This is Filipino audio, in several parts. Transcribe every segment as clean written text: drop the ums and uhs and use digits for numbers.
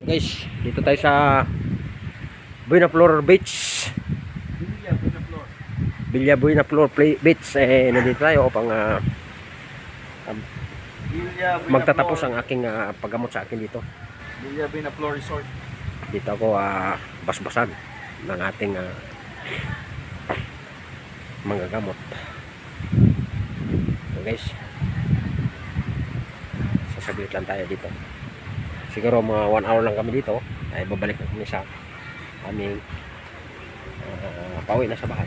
Guys, dito tayo sa Buenaflor Beach. Villa Buenaflor Beach. Nandito tayo upang magtatapos ang aking paggamot sa akin dito. Villa Buenaflor Resort. Dito ako basbasan ng ating mga gamot. So guys, sasabit lang tayo dito. Siguro mga 1 hour lang kami dito. Ay babalik na kami sa aming pauwi na sa bahay.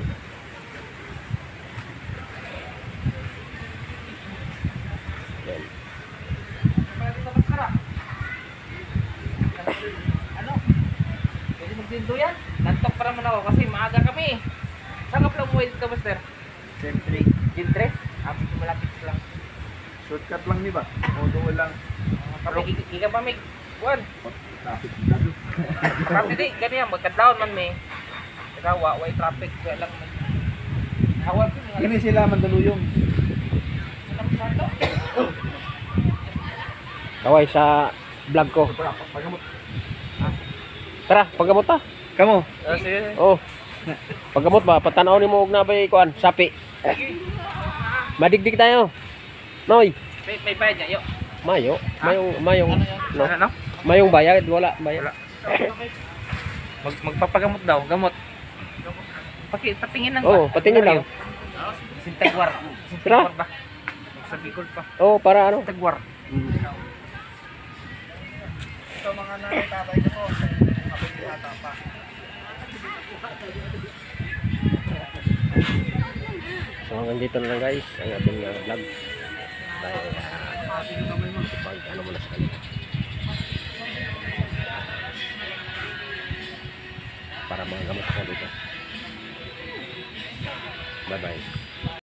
Yan. Ano? Pwede magdindo yan? Nantok para naman ako kasi maaga kami. Saan ka pala umuwi dito, Master? Siyempre, Gintre? Malapit lang. shortcut lang di ba? O doon lang. Kami, ika pa may buwan. Traffic dito. Traffic di, ganyan, magkadlaon man may. Ikaw, way traffic, kaya lang may. Hawal ko nga. Kini sila Mandaluyong. Alam sa ito? Kaway sa vlog ko. Pagamot. Tara, paggamot ta. Kamo? Sige. Oh. Paggamot ba patanaw ni mo og nabay kuan, sapi. Madigdig tayo. Noy, May bayad niya, yo. mayong no. Ano? Mayong bayad, wala bayad. Magpapagamot daw, gamot. Patingin lang ba? Oh, patingin lang. Sintagwar. Tara. Ba? Sa Bicol pa. Oh, para ano? Sintagwar. Ito mga nanay-tatay ko po. Kapag pa. So hanggang dito na lang guys ang ating vlog. Dahil pag ano muna sa kanila. Para mga gamot ako dito. Bye bye.